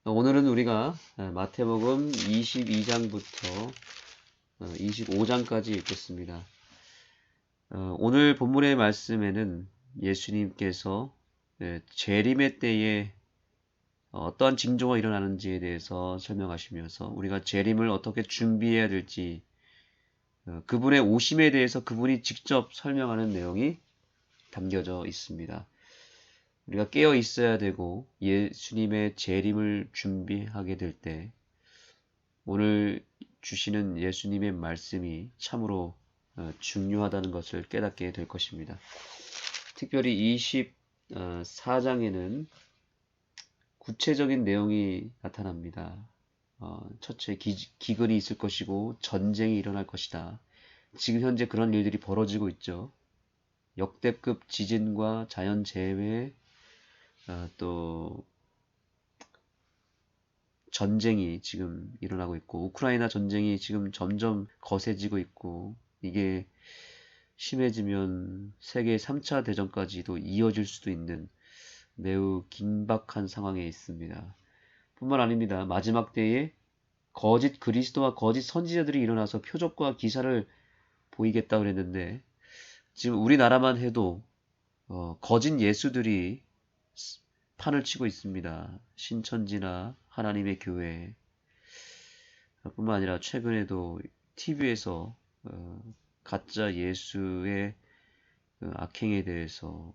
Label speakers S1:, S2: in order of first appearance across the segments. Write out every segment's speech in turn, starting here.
S1: 오늘은 우리가 마태복음 22장부터 25장까지 읽겠습니다. 오늘 본문의 말씀에는 예수님께서 재림의 때에 어떠한 징조가 일어나는지에 대해서 설명하시면서 우리가 재림을 어떻게 준비해야 될지 그분의 오심에 대해서 그분이 직접 설명하는 내용이 담겨져 있습니다. 우리가 깨어 있어야 되고 예수님의 재림을 준비하게 될 때 오늘 주시는 예수님의 말씀이 참으로 중요하다는 것을 깨닫게 될 것입니다. 특별히 24장에는 구체적인 내용이 나타납니다. 첫째, 기근이 있을 것이고 전쟁이 일어날 것이다. 지금 현재 그런 일들이 벌어지고 있죠. 역대급 지진과 자연재해, 또 전쟁이 지금 일어나고 있고 우크라이나 전쟁이 지금 점점 거세지고 있고 이게 심해지면 세계 3차 대전까지도 이어질 수도 있는 매우 긴박한 상황에 있습니다. 뿐만 아닙니다. 마지막 때에 거짓 그리스도와 거짓 선지자들이 일어나서 표적과 기사를 보이겠다 그랬는데 지금 우리나라만 해도 거짓 예수들이 판을 치고 있습니다. 신천지나 하나님의 교회 뿐만 아니라 최근에도 TV에서 가짜 예수의 악행에 대해서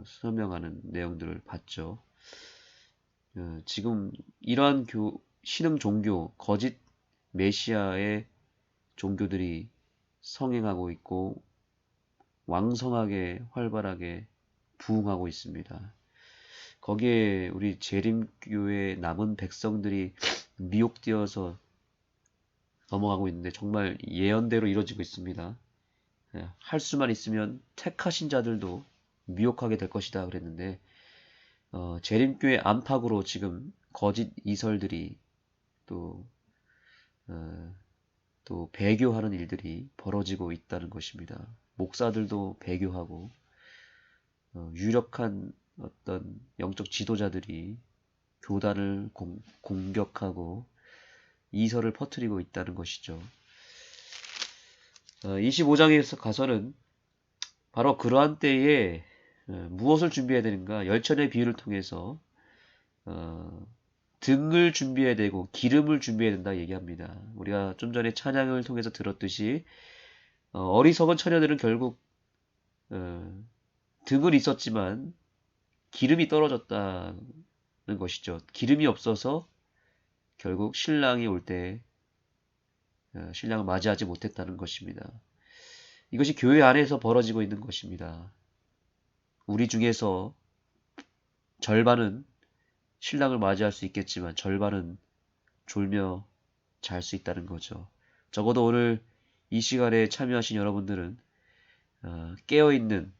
S1: 설명하는 내용들을 봤죠. 지금 이러한 신흥 종교, 거짓 메시아의 종교들이 성행하고 있고 왕성하게 활발하게 부흥하고 있습니다. 거기에 우리 재림교회 남은 백성들이 미혹되어서 넘어가고 있는데 정말 예언대로 이루어지고 있습니다. 할 수만 있으면 택하신 자들도 미혹하게 될 것이다 그랬는데 재림교회 안팎으로 지금 거짓 이설들이 또, 또 배교하는 일들이 벌어지고 있다는 것입니다. 목사들도 배교하고 유력한 어떤 영적 지도자들이 교단을 공격하고 이설을 퍼뜨리고 있다는 것이죠. 25장에서 가서는 바로 그러한 때에 무엇을 준비해야 되는가? 열천의 비유를 통해서 등을 준비해야 되고 기름을 준비해야 된다 얘기합니다. 우리가 좀 전에 찬양을 통해서 들었듯이 어리석은 처녀들은 결국 등은 있었지만 기름이 떨어졌다는 것이죠. 기름이 없어서 결국 신랑이 올 때 신랑을 맞이하지 못했다는 것입니다. 이것이 교회 안에서 벌어지고 있는 것입니다. 우리 중에서 절반은 신랑을 맞이할 수 있겠지만 절반은 졸며 잘 수 있다는 거죠. 적어도 오늘 이 시간에 참여하신 여러분들은 깨어있는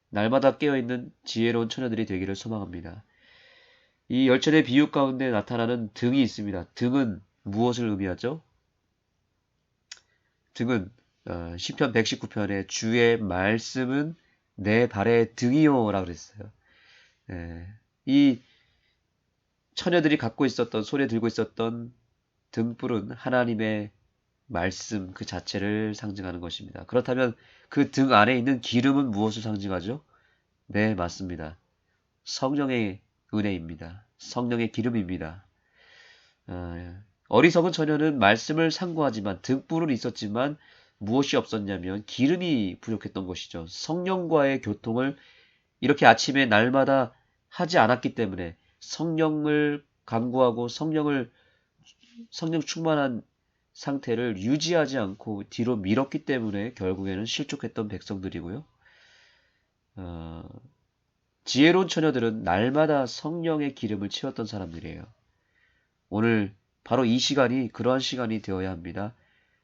S1: 날마다 깨어있는 지혜로운 처녀들이 되기를 소망합니다. 이 열천의 비유 가운데 나타나는 등이 있습니다. 등은 무엇을 의미하죠? 등은 시편 119편에 주의 말씀은 내 발의 등이요 라고 그랬어요. 이 처녀들이 갖고 있었던 손에 들고 있었던 등불은 하나님의 말씀 그 자체를 상징하는 것입니다. 그렇다면 그 등 안에 있는 기름은 무엇을 상징하죠? 네, 맞습니다. 성령의 은혜입니다. 성령의 기름입니다. 어리석은 처녀는 말씀을 상고하지만 등불은 있었지만 무엇이 없었냐면 기름이 부족했던 것이죠. 성령과의 교통을 이렇게 아침에 날마다 하지 않았기 때문에 성령을 간구하고 성령 충만한 상태를 유지하지 않고 뒤로 밀었기 때문에 결국에는 실족했던 백성들이고요. 지혜로운 처녀들은 날마다 성령의 기름을 채웠던 사람들이에요. 오늘 바로 이 시간이 그러한 시간이 되어야 합니다.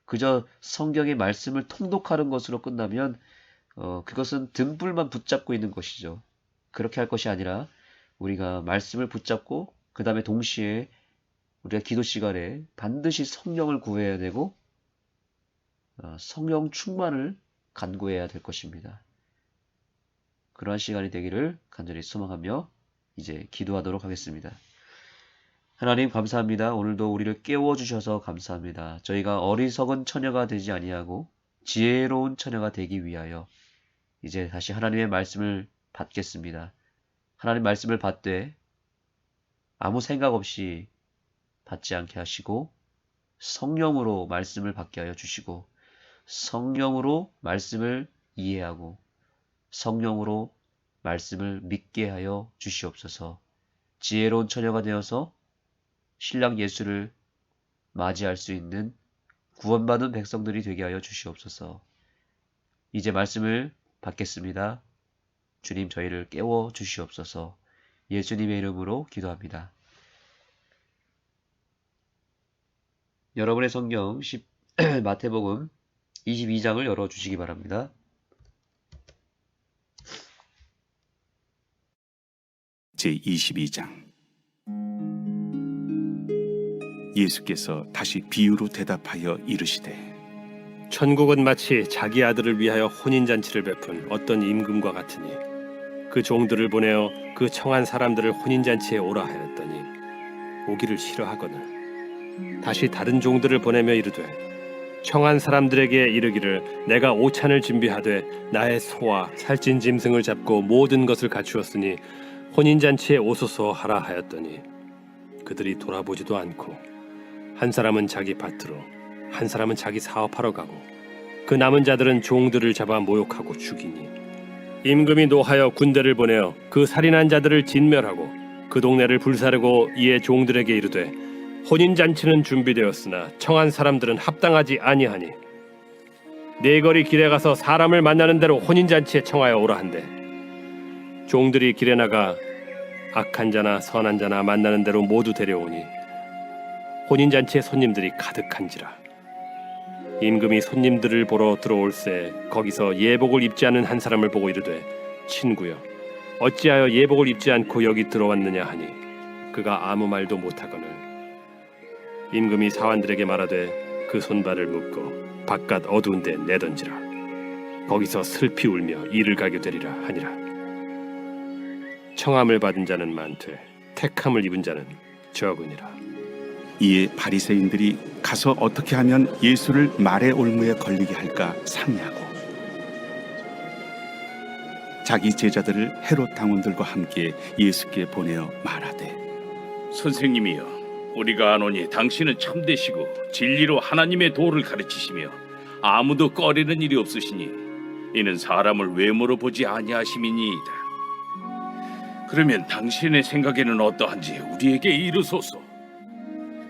S1: 그저 성경의 말씀을 통독하는 것으로 끝나면 그것은 등불만 붙잡고 있는 것이죠. 그렇게 할 것이 아니라 우리가 말씀을 붙잡고 그 다음에 동시에 우리가 기도 시간에 반드시 성령을 구해야 되고 성령 충만을 간구해야 될 것입니다. 그러한 시간이 되기를 간절히 소망하며 이제 기도하도록 하겠습니다. 하나님 감사합니다. 오늘도 우리를 깨워주셔서 감사합니다. 저희가 어리석은 처녀가 되지 아니하고 지혜로운 처녀가 되기 위하여 이제 다시 하나님의 말씀을 받겠습니다. 하나님 말씀을 받되 아무 생각 없이 받지 않게 하시고 성령으로 말씀을 받게 하여 주시고 성령으로 말씀을 이해하고 성령으로 말씀을 믿게 하여 주시옵소서. 지혜로운 처녀가 되어서 신랑 예수를 맞이할 수 있는 구원받은 백성들이 되게 하여 주시옵소서. 이제 말씀을 받겠습니다. 주님 저희를 깨워 주시옵소서. 예수님의 이름으로 기도합니다. 여러분의 성경 마태복음 22장을 열어주시기 바랍니다.
S2: 제22장. 예수께서 다시 비유로 대답하여 이르시되
S3: 천국은 마치 자기 아들을 위하여 혼인잔치를 베푼 어떤 임금과 같으니 그 종들을 보내어 그 청한 사람들을 혼인잔치에 오라 하였더니 오기를 싫어하거늘 다시 다른 종들을 보내며 이르되 청한 사람들에게 이르기를 내가 오찬을 준비하되 나의 소와 살찐 짐승을 잡고 모든 것을 갖추었으니 혼인잔치에 오소서 하라 하였더니 그들이 돌아보지도 않고 한 사람은 자기 밭으로 한 사람은 자기 사업하러 가고 그 남은 자들은 종들을 잡아 모욕하고 죽이니 임금이 노하여 군대를 보내어 그 살인한 자들을 진멸하고 그 동네를 불사르고 이에 종들에게 이르되 혼인잔치는 준비되었으나 청한 사람들은 합당하지 아니하니 네 거리 길에 가서 사람을 만나는 대로 혼인잔치에 청하여 오라 한대 종들이 길에 나가 악한 자나 선한 자나 만나는 대로 모두 데려오니 혼인잔치에 손님들이 가득한지라 임금이 손님들을 보러 들어올새 거기서 예복을 입지 않은 한 사람을 보고 이르되 친구여 어찌하여 예복을 입지 않고 여기 들어왔느냐 하니 그가 아무 말도 못하거늘 임금이 사환들에게 말하되 그 손발을 묶고 바깥 어두운 데 내던지라 거기서 슬피 울며 이를 가게 되리라 하니라. 청함을 받은 자는 많되 택함을 입은 자는 적으니라.
S2: 이에 바리새인들이 가서 어떻게 하면 예수를 말의 올무에 걸리게 할까 상의하고 자기 제자들을 헤롯 당원들과 함께 예수께 보내어 말하되
S4: 선생님이여 우리가 아노니 당신은 참되시고 진리로 하나님의 도를 가르치시며 아무도 꺼리는 일이 없으시니 이는 사람을 외모로 보지 아니하심이니이다. 그러면 당신의 생각에는 어떠한지 우리에게 이르소서.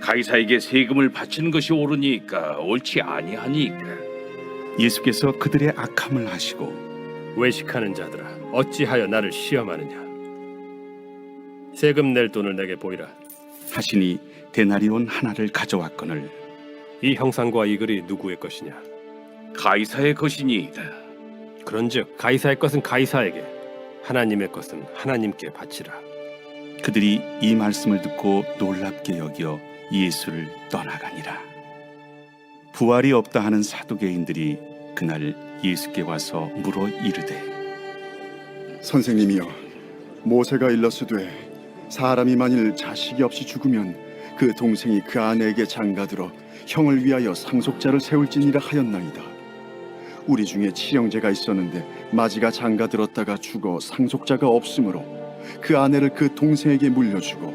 S4: 가이사에게 세금을 바치는 것이 옳으니까 옳지 아니하니까.
S2: 예수께서 그들의 악함을 하시고
S3: 외식하는 자들아 어찌하여 나를 시험하느냐 세금 낼 돈을 내게 보이라.
S2: 하시니 데나리온 하나를 가져왔거늘
S3: 이 형상과 이 글이 누구의 것이냐
S4: 가이사의 것이니이다.
S3: 그런즉 가이사의 것은 가이사에게 하나님의 것은 하나님께 바치라.
S2: 그들이 이 말씀을 듣고 놀랍게 여겨 예수를 떠나가니라. 부활이 없다 하는 사두개인들이 그날 예수께 와서 물어 이르되
S5: 선생님이여 모세가 일렀으되 사람이 만일 자식이 없이 죽으면 그 동생이 그 아내에게 장가들어 형을 위하여 상속자를 세울지니라 하였나이다. 우리 중에 칠형제가 있었는데 마지가 장가들었다가 죽어 상속자가 없으므로 그 아내를 그 동생에게 물려주고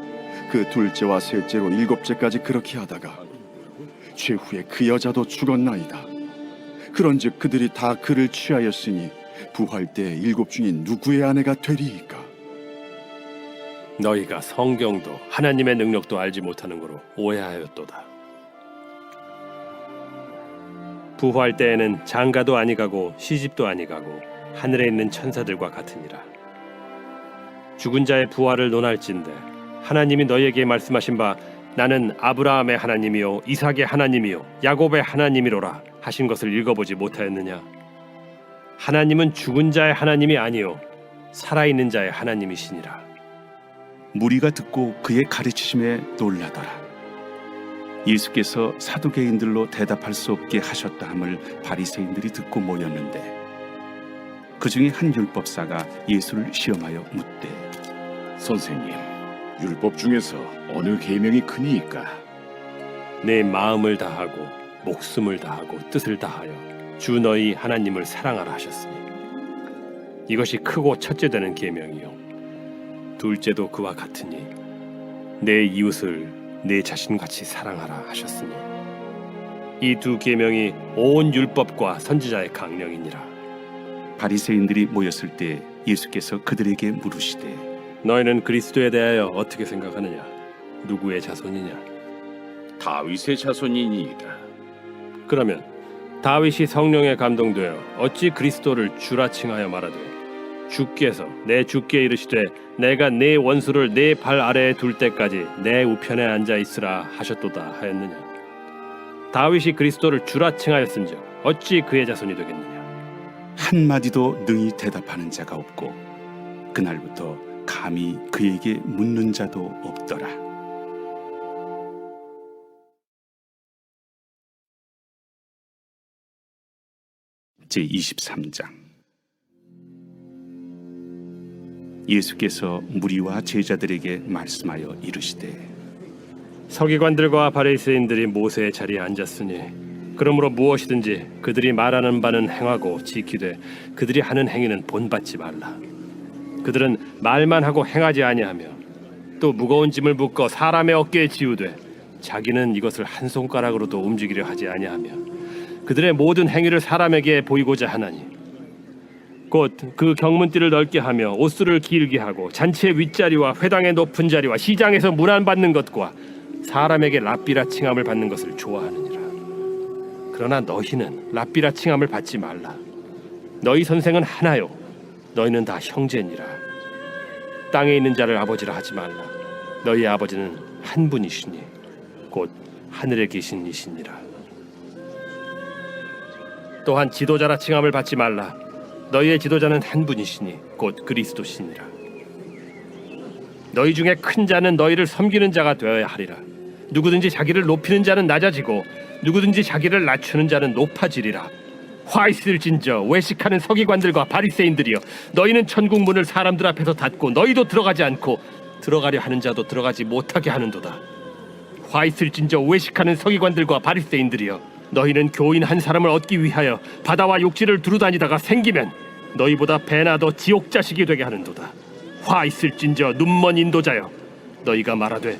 S5: 그 둘째와 셋째로 일곱째까지 그렇게 하다가 최후에 그 여자도 죽었나이다. 그런즉 그들이 다 그를 취하였으니 부활 때 일곱 중에 누구의 아내가 되리이까?
S3: 너희가 성경도 하나님의 능력도 알지 못하는 거로 오해하였도다. 부활 때에는 장가도 아니가고 시집도 아니가고 하늘에 있는 천사들과 같으니라. 죽은 자의 부활을 논할진대 하나님이 너희에게 말씀하신 바 나는 아브라함의 하나님이요 이삭의 하나님이요 야곱의 하나님이로라 하신 것을 읽어보지 못하였느냐. 하나님은 죽은 자의 하나님이 아니요 살아있는 자의 하나님이시니라.
S2: 무리가 듣고 그의 가르치심에 놀라더라. 예수께서 사두개인들로 대답할 수 없게 하셨다 함을 바리새인들이 듣고 모였는데 그 중에 한 율법사가 예수를 시험하여 묻되
S4: 선생님, 율법 중에서 어느 계명이 크니이까?
S3: 내 마음을 다하고 목숨을 다하고 뜻을 다하여 주 너희 하나님을 사랑하라 하셨으니 이것이 크고 첫째 되는 계명이요 둘째도 그와 같으니 내 이웃을 내 자신같이 사랑하라 하셨으니 이 두 계명이 온 율법과 선지자의 강령이니라.
S2: 바리새인들이 모였을 때 예수께서 그들에게 물으시되
S3: 너희는 그리스도에 대하여 어떻게 생각하느냐? 누구의 자손이냐?
S4: 다윗의 자손이니이다.
S3: 그러면 다윗이 성령에 감동되어 어찌 그리스도를 주라 칭하여 말하되 주께서 내 주께 이르시되 내가 네 원수를 네 발 아래에 둘 때까지 내 우편에 앉아 있으라 하셨도다 하였느냐? 다윗이 그리스도를 주라 칭하였은즉 어찌 그의 자손이 되겠느냐?
S2: 한마디도 능히 대답하는 자가 없고 그날부터 감히 그에게 묻는 자도 없더라. 제23장 예수께서 무리와 제자들에게 말씀하여 이르시되
S3: 서기관들과 바리새인들이 모세의 자리에 앉았으니 그러므로 무엇이든지 그들이 말하는 바는 행하고 지키되 그들이 하는 행위는 본받지 말라. 그들은 말만 하고 행하지 아니하며 또 무거운 짐을 묶어 사람의 어깨에 지우되 자기는 이것을 한 손가락으로도 움직이려 하지 아니하며 그들의 모든 행위를 사람에게 보이고자 하나니 곧 그 경문띠를 넓게 하며 옷수를 길게 하고 잔치의 윗자리와 회당의 높은 자리와 시장에서 문안받는 것과 사람에게 랍비라 칭함을 받는 것을 좋아하느니라. 그러나 너희는 랍비라 칭함을 받지 말라. 너희 선생은 하나요 너희는 다 형제니라. 땅에 있는 자를 아버지라 하지 말라. 너희 아버지는 한 분이시니 곧 하늘에 계신 이시니라. 또한 지도자라 칭함을 받지 말라. 너희의 지도자는 한 분이시니 곧 그리스도시니라. 너희 중에 큰 자는 너희를 섬기는 자가 되어야 하리라. 누구든지 자기를 높이는 자는 낮아지고 누구든지 자기를 낮추는 자는 높아지리라. 화 있을진저 외식하는 서기관들과 바리새인들이여, 너희는 천국 문을 사람들 앞에서 닫고 너희도 들어가지 않고 들어가려 하는 자도 들어가지 못하게 하는도다. 화 있을진저 외식하는 서기관들과 바리새인들이여, 너희는 교인 한 사람을 얻기 위하여 바다와 육지를 두루다니다가 생기면 너희보다 배나 더 지옥 자식이 되게 하는도다. 화 있을진저 눈먼 인도자여, 너희가 말하되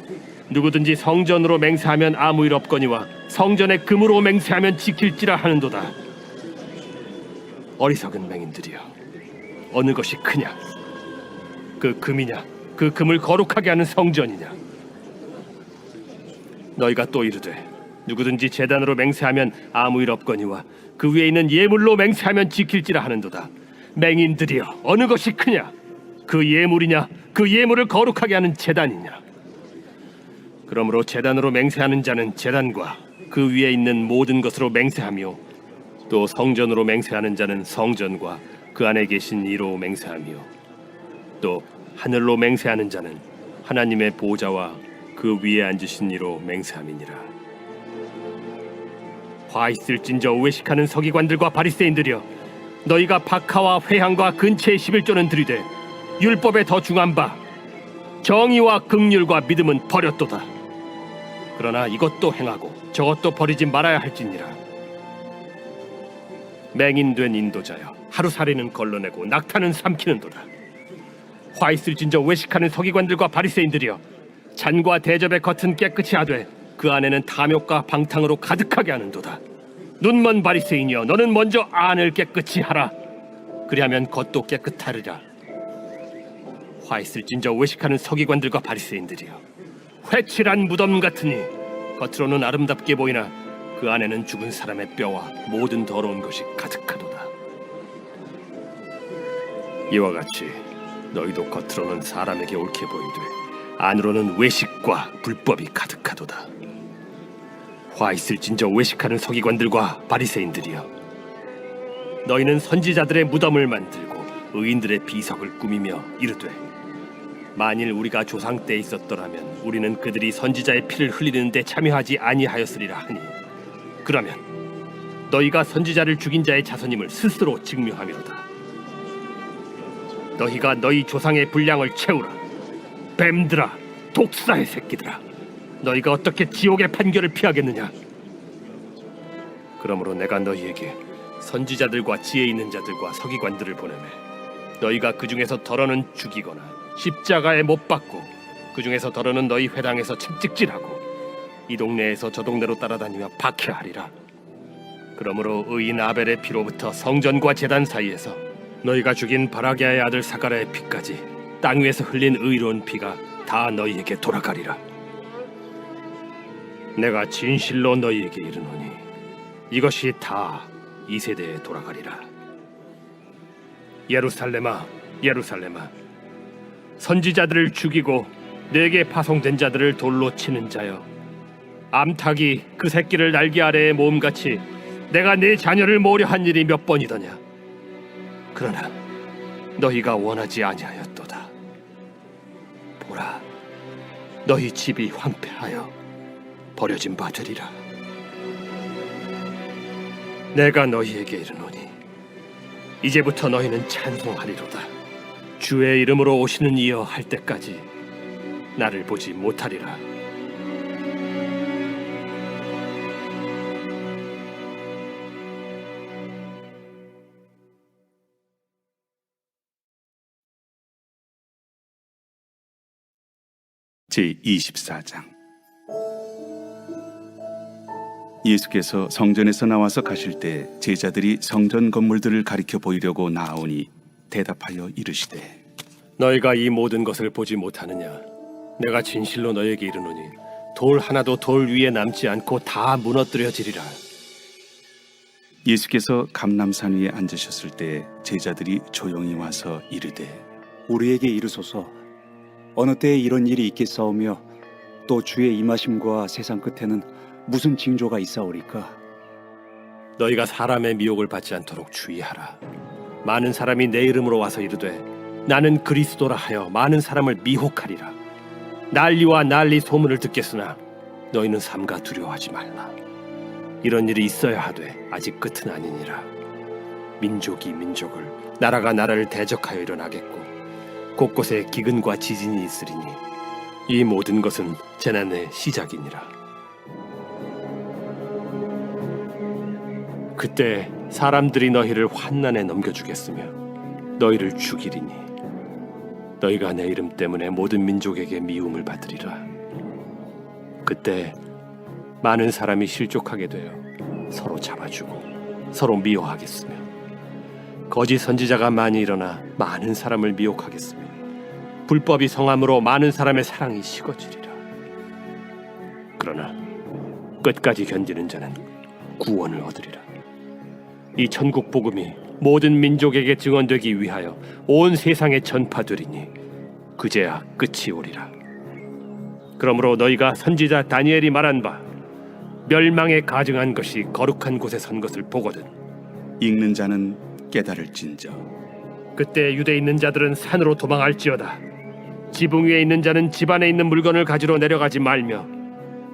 S3: 누구든지 성전으로 맹세하면 아무 일 없거니와 성전에 금으로 맹세하면 지킬지라 하는도다. 어리석은 맹인들이여, 어느 것이 크냐? 그 금이냐? 그 금을 거룩하게 하는 성전이냐? 너희가 또 이르되 누구든지 제단으로 맹세하면 아무 일 없거니와 그 위에 있는 예물로 맹세하면 지킬지라 하는도다. 맹인들이여, 어느 것이 크냐? 그 예물이냐? 그 예물을 거룩하게 하는 제단이냐? 그러므로 제단으로 맹세하는 자는 제단과 그 위에 있는 모든 것으로 맹세하며 또 성전으로 맹세하는 자는 성전과 그 안에 계신 이로 맹세하며 또 하늘로 맹세하는 자는 하나님의 보좌와 그 위에 앉으신 이로 맹세함이니라. 화 있을진저 외식하는 서기관들과 바리새인들이여, 너희가 박하와 회향과 근체의 11조는 들이되 율법에 더 중한 바 정의와 긍휼과 믿음은 버렸도다. 그러나 이것도 행하고 저것도 버리지 말아야 할지니라. 맹인된 인도자여, 하루살이는 걸러내고 낙타는 삼키는도다. 화 있을진저 외식하는 서기관들과 바리새인들이여, 잔과 대접의 겉은 깨끗이 하되 그 안에는 탐욕과 방탕으로 가득하게 하는도다. 눈먼 바리새인이여, 너는 먼저 안을 깨끗이 하라. 그리하면 겉도 깨끗하리라. 화 있을진저 외식하는 서기관들과 바리새인들이여, 회칠한 무덤 같으니 겉으로는 아름답게 보이나 그 안에는 죽은 사람의 뼈와 모든 더러운 것이 가득하도다. 이와 같이 너희도 겉으로는 사람에게 옳게 보이되 안으로는 외식과 불법이 가득하도다. 화 있을진저 외식하는 서기관들과 바리새인들이여, 너희는 선지자들의 무덤을 만들고 의인들의 비석을 꾸미며 이르되 만일 우리가 조상 때 있었더라면 우리는 그들이 선지자의 피를 흘리는데 참여하지 아니하였으리라 하니, 그러면 너희가 선지자를 죽인 자의 자손임을 스스로 증명하미로다. 너희가 너희 조상의 분량을 채우라. 뱀들아, 독사의 새끼들아, 너희가 어떻게 지옥의 판결을 피하겠느냐? 그러므로 내가 너희에게 선지자들과 지혜 있는 자들과 서기관들을 보내매 너희가 그 중에서 더러는 죽이거나 십자가에 못 박고 그 중에서 더러는 너희 회당에서 채찍질하고 이 동네에서 저 동네로 따라다니며 박해하리라. 그러므로 의인 아벨의 피로부터 성전과 제단 사이에서 너희가 죽인 바라게아의 아들 사가랴의 피까지 땅 위에서 흘린 의로운 피가 다 너희에게 돌아가리라. 내가 진실로 너희에게 이르노니 이것이 다 이 세대에 돌아가리라. 예루살렘아, 예루살렘아, 선지자들을 죽이고 내게 파송된 자들을 돌로 치는 자여, 암탉이 그 새끼를 날개 아래에 모음같이 내가 네 자녀를 모으려 한 일이 몇 번이더냐. 그러나 너희가 원하지 아니하였도다. 보라, 너희 집이 황폐하여 버려진 바 되리라. 내가 너희에게 이르노니 이제부터 너희는 찬송하리로다. 주의 이름으로 오시는 이여 할 때까지 나를 보지 못하리라.
S2: 제24장. 예수께서 성전에서 나와서 가실 때 제자들이 성전 건물들을 가리켜 보이려고 나아오니 대답하여 이르시되,
S3: 너희가 이 모든 것을 보지 못하느냐? 내가 진실로 너희에게 이르노니 돌 하나도 돌 위에 남지 않고 다 무너뜨려지리라.
S2: 예수께서 감람산 위에 앉으셨을 때 제자들이 조용히 와서 이르되,
S6: 우리에게 이르소서, 어느 때에 이런 일이 있겠사오며 또 주의 임하심과 세상 끝에는 무슨 징조가 있사오리까?
S3: 너희가 사람의 미혹을 받지 않도록 주의하라. 많은 사람이 내 이름으로 와서 이르되 나는 그리스도라 하여 많은 사람을 미혹하리라. 난리와 난리 소문을 듣겠으나 너희는 삼가 두려워하지 말라. 이런 일이 있어야 하되 아직 끝은 아니니라. 민족이 민족을, 나라가 나라를 대적하여 일어나겠고 곳곳에 기근과 지진이 있으리니 이 모든 것은 재난의 시작이니라. 그때 사람들이 너희를 환난에 넘겨주겠으며 너희를 죽이리니 너희가 내 이름 때문에 모든 민족에게 미움을 받으리라. 그때 많은 사람이 실족하게 되어 서로 잡아주고 서로 미워하겠으며 거짓 선지자가 많이 일어나 많은 사람을 미혹하겠으며 불법이 성함으로 많은 사람의 사랑이 식어지리라. 그러나 끝까지 견디는 자는 구원을 얻으리라. 이 천국 복음이 모든 민족에게 증언되기 위하여 온 세상에 전파되리니 그제야 끝이 오리라. 그러므로 너희가 선지자 다니엘이 말한 바 멸망에 가증한 것이 거룩한 곳에 선 것을 보거든.
S2: 읽는 자는 깨달을진저.
S3: 그때 유대에 있는 자들은 산으로 도망할지어다. 지붕 위에 있는 자는 집 안에 있는 물건을 가지러 내려가지 말며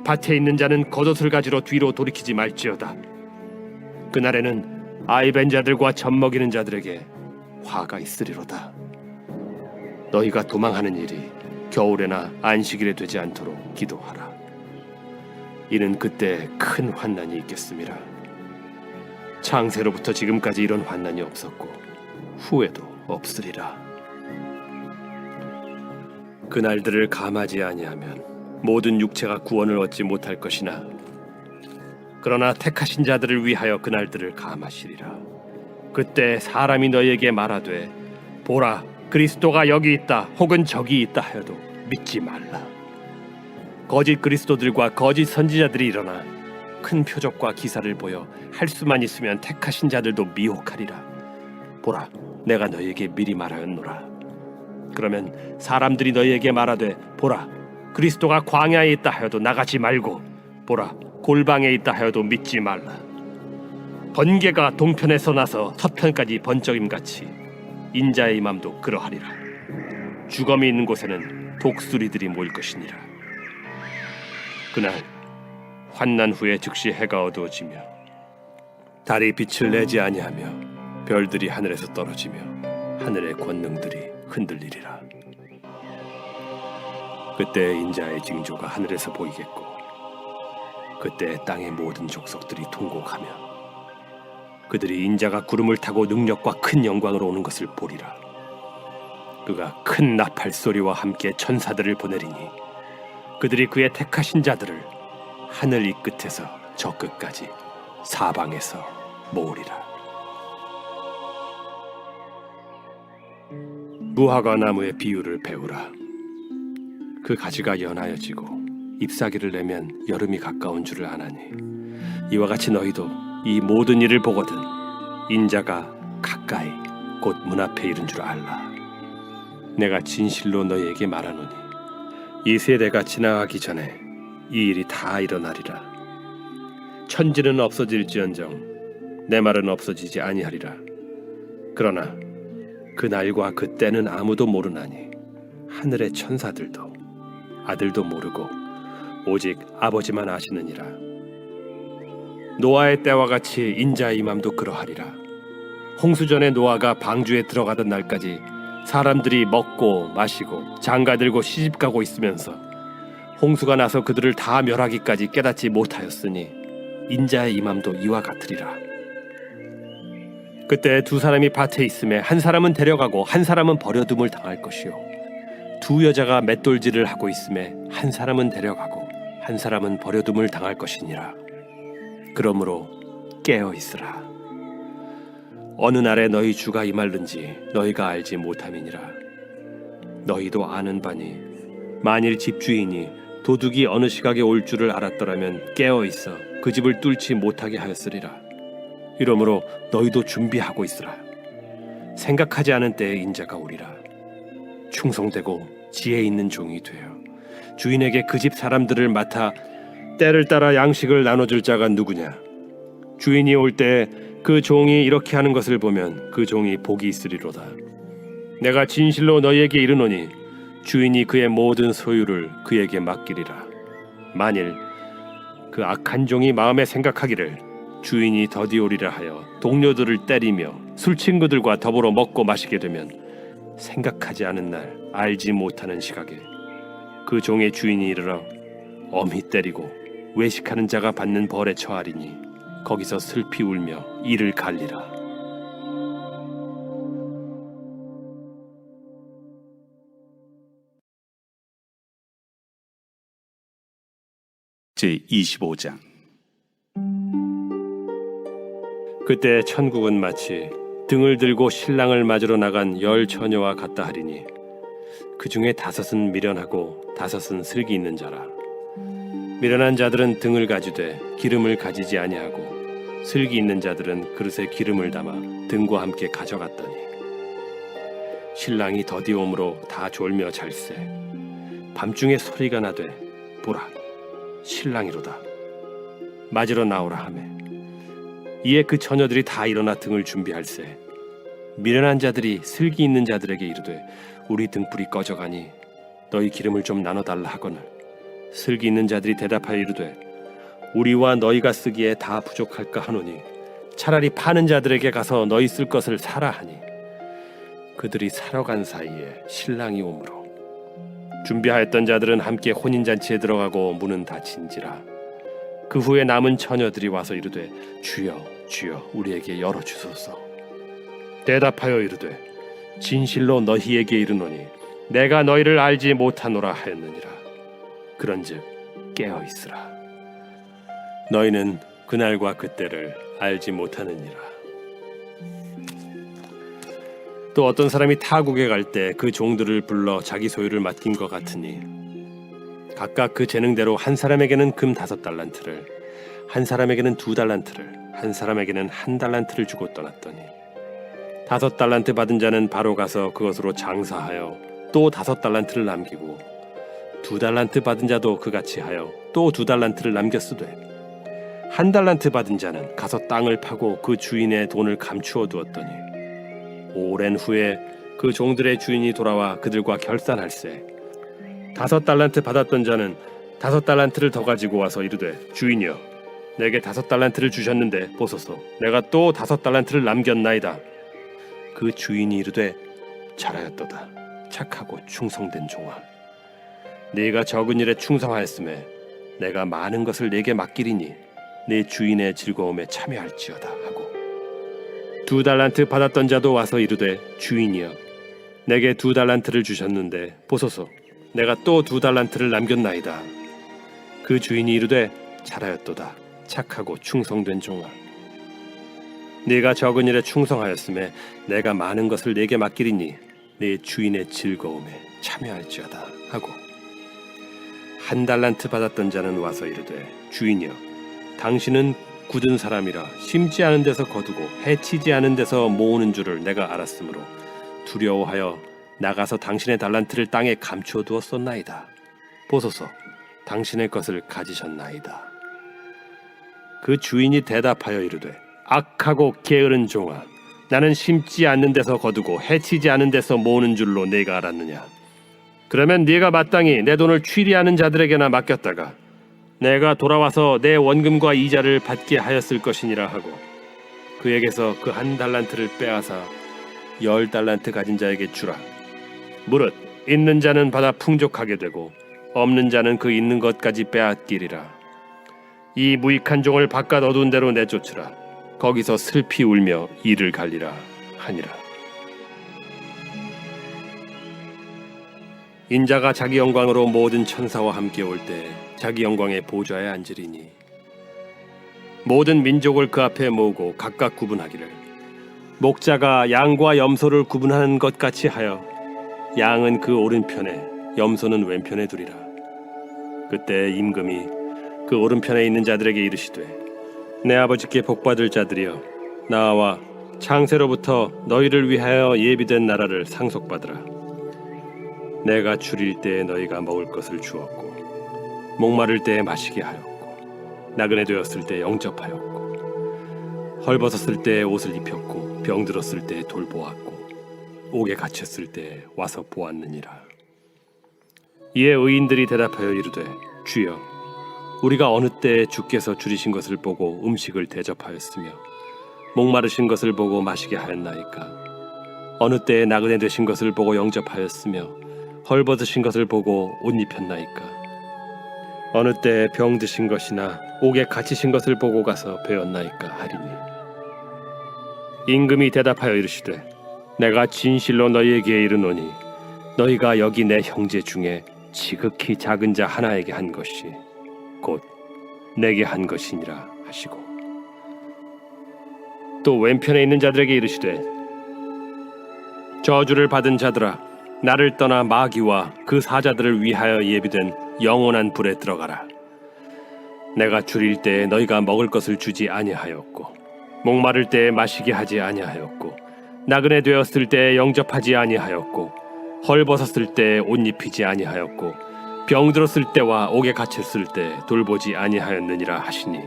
S3: 밭에 있는 자는 겉옷을 가지러 뒤로 돌이키지 말지어다. 그날에는 아이벤 자들과 젖 먹이는 자들에게 화가 있으리로다. 너희가 도망하는 일이 겨울에나 안식일에 되지 않도록 기도하라. 이는 그때 큰 환난이 있겠음이라. 창세로부터 지금까지 이런 환난이 없었고 후에도 없으리라. 그날들을 감하지 아니하면 모든 육체가 구원을 얻지 못할 것이나 그러나 택하신 자들을 위하여 그날들을 감하시리라. 그때 사람이 너희에게 말하되 보라, 그리스도가 여기 있다 혹은 저기 있다 하여도 믿지 말라. 거짓 그리스도들과 거짓 선지자들이 일어나 큰 표적과 기사를 보여 할 수만 있으면 택하신 자들도 미혹하리라. 보라, 내가 너희에게 미리 말하였노라. 그러면 사람들이 너희에게 말하되 보라, 그리스도가 광야에 있다 하여도 나가지 말고 보라, 골방에 있다 하여도 믿지 말라. 번개가 동편에서 나서 서편까지 번쩍임같이 인자의 맘도 그러하리라. 주검이 있는 곳에는 독수리들이 모일 것이니라. 그날 환난 후에 즉시 해가 어두워지며 달이 빛을 내지 아니하며 별들이 하늘에서 떨어지며 하늘의 권능들이 흔들리리라. 그때 인자의 징조가 하늘에서 보이겠고 그때 땅의 모든 족속들이 통곡하며 그들이 인자가 구름을 타고 능력과 큰 영광으로 오는 것을 보리라. 그가 큰 나팔 소리와 함께 천사들을 보내리니 그들이 그의 택하신 자들을 하늘 이 끝에서 저 끝까지 사방에서 모으리라. 무화과 나무의 비유를 배우라. 그 가지가 연하여지고 잎사귀를 내면 여름이 가까운 줄을 아나니 이와 같이 너희도 이 모든 일을 보거든 인자가 가까이 곧 문 앞에 이른 줄 알라. 내가 진실로 너희에게 말하노니 이 세대가 지나가기 전에 이 일이 다 일어나리라. 천지는 없어질지언정 내 말은 없어지지 아니하리라. 그러나 그 날과 그 때는 아무도 모르나니 하늘의 천사들도 아들도 모르고 오직 아버지만 아시느니라. 노아의 때와 같이 인자의 임함도 그러하리라. 홍수전에 노아가 방주에 들어가던 날까지 사람들이 먹고 마시고 장가들고 시집가고 있으면서 홍수가 나서 그들을 다 멸하기까지 깨닫지 못하였으니 인자의 임함도 이와 같으리라. 그때 두 사람이 밭에 있음에 한 사람은 데려가고 한 사람은 버려둠을 당할 것이요 두 여자가 맷돌질을 하고 있음에 한 사람은 데려가고 한 사람은 버려둠을 당할 것이니라. 그러므로 깨어 있으라. 어느 날에 너희 주가 임할는지 너희가 알지 못함이니라. 너희도 아는 바니 만일 집주인이 도둑이 어느 시각에 올 줄을 알았더라면 깨어 있어 그 집을 뚫지 못하게 하였으리라. 이러므로 너희도 준비하고 있으라. 생각하지 않은 때에 인자가 오리라. 충성되고 지혜 있는 종이 되어 주인에게 그 집 사람들을 맡아 때를 따라 양식을 나눠줄 자가 누구냐? 주인이 올 때 그 종이 이렇게 하는 것을 보면 그 종이 복이 있으리로다. 내가 진실로 너희에게 이르노니 주인이 그의 모든 소유를 그에게 맡기리라. 만일 그 악한 종이 마음에 생각하기를 주인이 더디 오리라 하여 동료들을 때리며 술 친구들과 더불어 먹고 마시게 되면 생각하지 않은 날 알지 못하는 시각에 그 종의 주인이 이르러 엄히 때리고 외식하는 자가 받는 벌에 처하리니 거기서 슬피 울며 이를 갈리라.
S2: 제25장.
S3: 그때 천국은 마치 등을 들고 신랑을 맞으러 나간 10 처녀와 같다 하리니 그 중에 5은 미련하고 5은 슬기 있는 자라. 미련한 자들은 등을 가지되 기름을 가지지 아니하고 슬기 있는 자들은 그릇에 기름을 담아 등과 함께 가져갔더니 신랑이 더디 오므로 다 졸며 잘세. 밤중에 소리가 나되 보라 신랑이로다 맞으러 나오라 하매 이에 그 처녀들이 다 일어나 등을 준비할세. 미련한 자들이 슬기 있는 자들에게 이르되 우리 등불이 꺼져가니 너희 기름을 좀 나눠달라 하거늘 슬기 있는 자들이 대답하여 이르되 우리와 너희가 쓰기에 다 부족할까 하노니 차라리 파는 자들에게 가서 너희 쓸 것을 사라 하니 그들이 사러 간 사이에 신랑이 오므로 준비하였던 자들은 함께 혼인잔치에 들어가고 문은 닫힌지라. 그 후에 남은 처녀들이 와서 이르되 주여 주여 우리에게 열어주소서. 대답하여 이르되 진실로 너희에게 이르노니 내가 너희를 알지 못하노라 하였느니라. 그런즉 깨어 있으라. 너희는 그날과 그때를 알지 못하느니라. 또 어떤 사람이 타국에 갈 때 그 종들을 불러 자기 소유를 맡긴 것 같으니 각각 그 재능대로 한 사람에게는 금 5달란트를 한 사람에게는 2달란트를 한 사람에게는 1달란트를 주고 떠났더니 5달란트 받은 자는 바로 가서 그것으로 장사하여 또 5달란트를 남기고 2달란트 받은 자도 그같이 하여 또 2달란트를 남겼으되 1달란트 받은 자는 가서 땅을 파고 그 주인의 돈을 감추어 두었더니 오랜 후에 그 종들의 주인이 돌아와 그들과 결산할세. 5달란트 받았던 자는 5달란트를 더 가지고 와서 이르되 주인이여 내게 5달란트를 주셨는데 보소서 내가 또 5달란트를 남겼나이다. 그 주인이 이르되 잘하였도다 착하고 충성된 종아 네가 적은 일에 충성하였음에 내가 많은 것을 네게 맡기리니 네 주인의 즐거움에 참여할지어다 하고 2달란트 받았던 자도 와서 이르되 주인이여 내게 2달란트를 주셨는데 보소서 내가 또 2달란트를 남겼나이다. 그 주인이 이르되 잘하였도다 착하고 충성된 종아 네가 적은 일에 충성하였음에 내가 많은 것을 네게 맡기리니 네 주인의 즐거움에 참여할지어다 하고 1달란트 받았던 자는 와서 이르되 주인이여 당신은 굳은 사람이라 심지 않은 데서 거두고 해치지 않은 데서 모으는 줄을 내가 알았으므로 두려워하여 나가서 당신의 달란트를 땅에 감추어 두었었나이다. 보소서 당신의 것을 가지셨나이다. 그 주인이 대답하여 이르되 악하고 게으른 종아 나는 심지 않는 데서 거두고 해치지 않은 데서 모으는 줄로 네가 알았느냐. 그러면 네가 마땅히 내 돈을 취리하는 자들에게나 맡겼다가 내가 돌아와서 내 원금과 이자를 받게 하였을 것이니라 하고 그에게서 그 1달란트를 빼앗아 10달란트 가진 자에게 주라. 무릇 있는 자는 받아 풍족하게 되고 없는 자는 그 있는 것까지 빼앗기리라. 이 무익한 종을 바깥 어두운 데로 내쫓으라. 거기서 슬피 울며 이를 갈리라 하니라. 인자가 자기 영광으로 모든 천사와 함께 올 때 자기 영광의 보좌에 앉으리니 모든 민족을 그 앞에 모으고 각각 구분하기를 목자가 양과 염소를 구분하는 것 같이 하여 양은 그 오른편에 염소는 왼편에 두리라. 그때 임금이 그 오른편에 있는 자들에게 이르시되 내 아버지께 복받을 자들이여 나와 창세로부터 너희를 위하여 예비된 나라를 상속받으라. 내가 줄일 때에 너희가 먹을 것을 주었고 목마를 때에 마시게 하였고 나그네 되었을 때 영접하였고 헐벗었을 때에 옷을 입혔고 병들었을 때에 돌보았고 옥에 갇혔을 때에 와서 보았느니라. 이에 의인들이 대답하여 이르되 주여 우리가 어느 때에 주께서 줄이신 것을 보고 음식을 대접하였으며 목마르신 것을 보고 마시게 하였나이까. 어느 때에 나그네 되신 것을 보고 영접하였으며 헐벗으신 것을 보고 옷 입혔나이까. 어느 때에 병드신 것이나 옥에 갇히신 것을 보고 가서 배웠나이까 하리니. 임금이 대답하여 이르시되 내가 진실로 너희에게 이르노니 너희가 여기 내 형제 중에 지극히 작은 자 하나에게 한 것이 곧 내게 한 것이니라 하시고 또 왼편에 있는 자들에게 이르시되 저주를 받은 자들아 나를 떠나 마귀와 그 사자들을 위하여 예비된 영원한 불에 들어가라. 내가 줄일 때에 너희가 먹을 것을 주지 아니하였고 목마를 때에 마시게 하지 아니하였고 나그네 되었을 때에 영접하지 아니하였고 헐벗었을 때에 옷 입히지 아니하였고 병들었을 때와 옥에 갇혔을 때 돌보지 아니하였느니라 하시니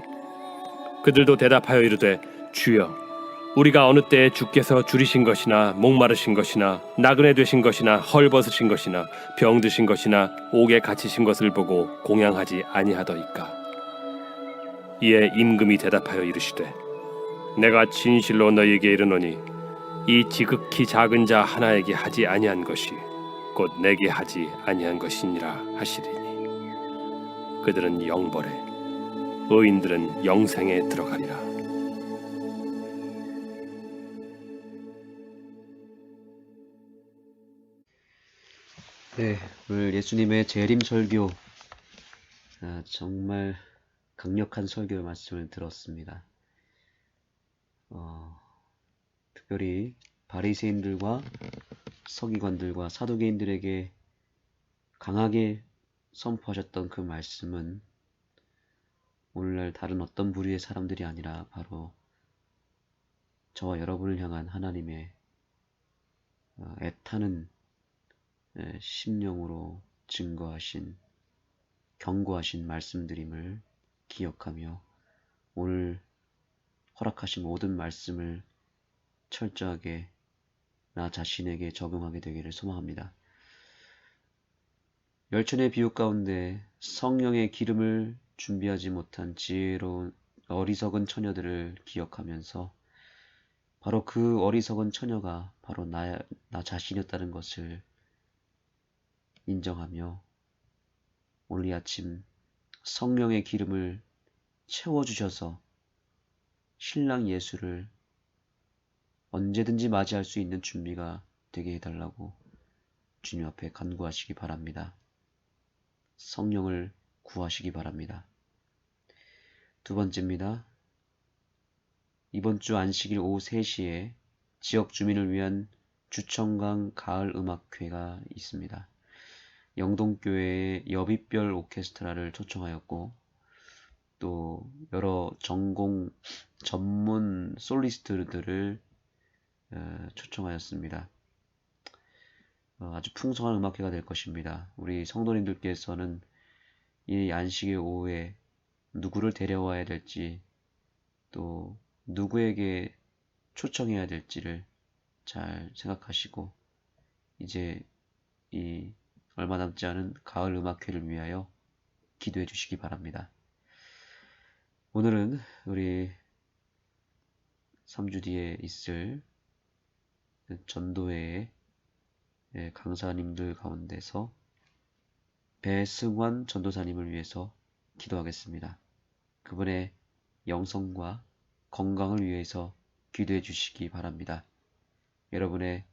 S3: 그들도 대답하여 이르되 주여 우리가 어느 때에 주께서 줄이신 것이나 목마르신 것이나 나그네 되신 것이나 헐벗으신 것이나 병드신 것이나 옥에 갇히신 것을 보고 공양하지 아니하더이까. 이에 임금이 대답하여 이르시되 내가 진실로 너희에게 이르노니 이 지극히 작은 자 하나에게 하지 아니한 것이 곧 내게 하지 아니한 것이니라 하시리니 그들은 영벌에 의인들은 영생에 들어가리라.
S1: 네, 오늘 예수님의 재림 설교, 정말 강력한 설교 말씀을 들었습니다. 특별히 바리새인들과 서기관들과 사두개인들에게 강하게 선포하셨던 그 말씀은 오늘날 다른 어떤 부류의 사람들이 아니라 바로 저와 여러분을 향한 하나님의 애타는 심령으로 증거하신 경고하신 말씀드림을 기억하며 오늘 허락하신 모든 말씀을 철저하게 나 자신에게 적용하게 되기를 소망합니다. 열천의 비유 가운데 성령의 기름을 준비하지 못한 지혜로운 어리석은 처녀들을 기억하면서 바로 그 어리석은 처녀가 바로 나 자신이었다는 것을 인정하며 오늘 이 아침 성령의 기름을 채워주셔서 신랑 예수를 언제든지 맞이할 수 있는 준비가 되게 해달라고 주님 앞에 간구하시기 바랍니다. 성령을 구하시기 바랍니다. 두 번째입니다. 이번 주 안식일 오후 3시에 지역 주민을 위한 주청강 가을 음악회가 있습니다. 영동교회의 여빛별 오케스트라를 초청하였고 또 여러 전공 전문 솔리스트들을 초청하였습니다. 아주 풍성한 음악회가 될 것입니다. 우리 성도님들께서는 이 안식일 오후에 누구를 데려와야 될지 또 누구에게 초청해야 될지를 잘 생각하시고 이제 이 얼마 남지 않은 가을 음악회를 위하여 기도해 주시기 바랍니다. 오늘은 우리 3주 뒤에 있을 전도회의 강사님들 가운데서 배승환 전도사님을 위해서 기도하겠습니다. 그분의 영성과 건강을 위해서 기도해 주시기 바랍니다. 여러분의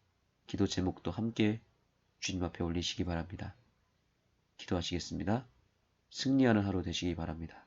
S1: 기도 제목도 함께 주님 앞에 올리시기 바랍니다. 기도하시겠습니다. 승리하는 하루 되시기 바랍니다.